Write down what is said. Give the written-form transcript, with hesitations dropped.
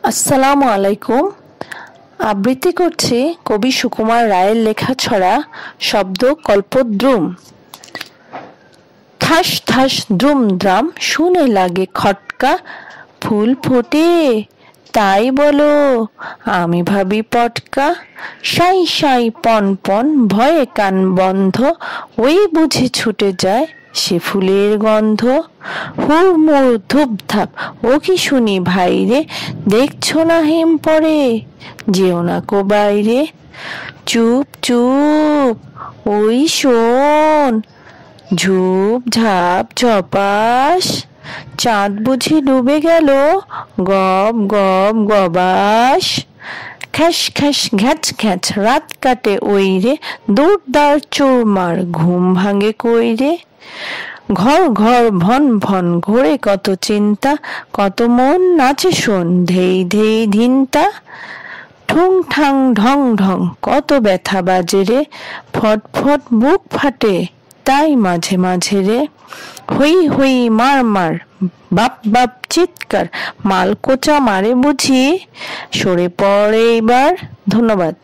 আসসালামু আলাইকুম। আবৃত্তি করছি কবি সুকুমার রায়ের লেখা ছড়া শব্দ কল্পদ্রুম। ঠাস ঠাস দ্রুম দ্রাম শুনে লাগে খটকা, ফুল ফোটে তাই বলো আমি ভাবি পটকা। সাই সাই পন পন ভয়ে কান বন্ধ, ওই বুঝি ছুটে যায় সে ফুলের গন্ধ। হুড়মুড় ধুপধাপ ও কি শুনি ভাইরে, দেখছো না হিম পড়ে যেও না কো বাইরে। চুপ চুপ ওই শোন, ঝুপ ঝাপ ঝপাস, চাঁদ বুঝি ডুবে গেল গব গব গবাস। খ্যাস খ্যাস ঘ্যাচ ঘ্যাচ রাত কাটে ওই রে, দৌড়দার চোরমার ঘুম ভাঙে কই রে। ঘর ঘর ভন ভন ঘোরে কত চিন্তা, কত মন নাচে শোন ধেই ধেই ধিনতা। ঠুং ঠাং ঢং ঢং কত ব্যথা বাজে রে, ফট ফট বুক ফাটে তাই মাঝে মাঝে রে। হই হই মার মার বাপ বাপ চিৎকার, মাল কোচা মারে বুঝি সরে পড়ে এইবার। ধন্যবাদ।